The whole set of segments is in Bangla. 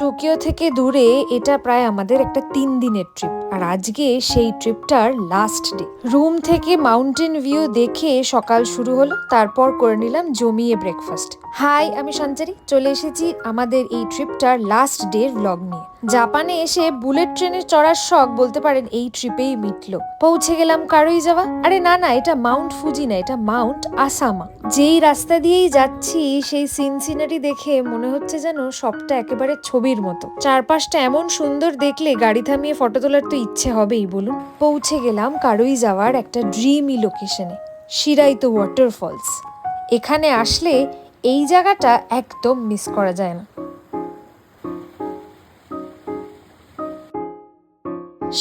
টোকিও থেকে দূরে এটা প্রায় আমাদের একটা 3 দিনের ট্রিপ। আর আজকে সেই ট্রিপটার লাস্ট ডে। রুম থেকে মাউন্টেন ভিউ দেখে সকাল শুরু হলো, তারপর করে নিলাম জমিয়ে ব্রেকফাস্ট। হাই, আমি সঞ্চারী, চলে এসেছি আমাদের এই ট্রিপটার লাস্ট ডে ভ্লগ নিয়ে। জাপানে এসে বুলেট ট্রেনে চড়ার শখ বলতে পারেন এই ট্রিপেই মিটলো। পৌঁছে গেলাম কারুইজাওয়া। আরে না, এটা মাউন্ট ফুজি না, এটা মাউন্ট আসামা। যেই রাস্তা দিয়েই যাচ্ছি সেই সিনারি দেখে মনে হচ্ছে যেন সবটা একেবারে ছবির মতো। চারপাশটা এমন সুন্দর দেখলে গাড়ি থামিয়ে ফটো তোলার তো ইচ্ছে হবেই, বলুন। পৌঁছে গেলাম কারুইজাওয়ার একটা ড্রিমি লোকেশনে, শিরাইতো ওয়াটারফলস। এখানে আসলে এই জায়গাটা একদম মিস করা যায় না।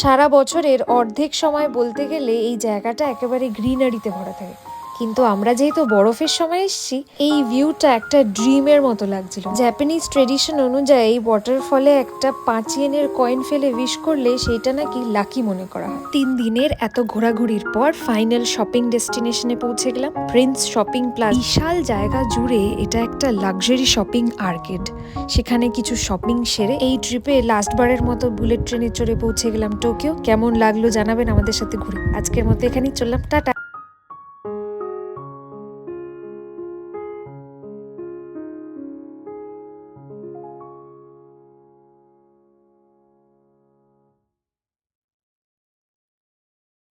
সারা বছরের অর্ধেক সময় বলতে গেলে এই জায়গাটা একেবারে গ্রিনারিতে ভরা থাকে, কিন্তু আমরা যেহেতু বরফের সময় এসেছি, এই ভিউটা একটা ড্রিমের মতো লাগছিল। জাপানিজ ট্রেডিশন অনুযায়ী এই ওয়াটারফলে একটা 5 ইয়েনের কয়েন ফেলে উইশ করলে সেইটা নাকি লাকি মনে করা হয়। 3 দিনের এত ঘোরাঘুরির পর ফাইনাল শপিং ডেস্টিনেশনে পৌঁছে গেলাম, প্রিন্স শপিং প্লাজা। বিশাল জায়গা জুড়ে এটা একটা লাক্সারি শপিং আর্কেড। সেখানে কিছু শপিং সেরে এই ট্রিপে লাস্ট বারের মতো বুলেট ট্রেনে চড়ে পৌঁছে গেলাম টোকিও। কেমন লাগলো জানাবেন আমাদের সাথে ঘুরে। আজকের মতো এখানেই চললাম, টাটা।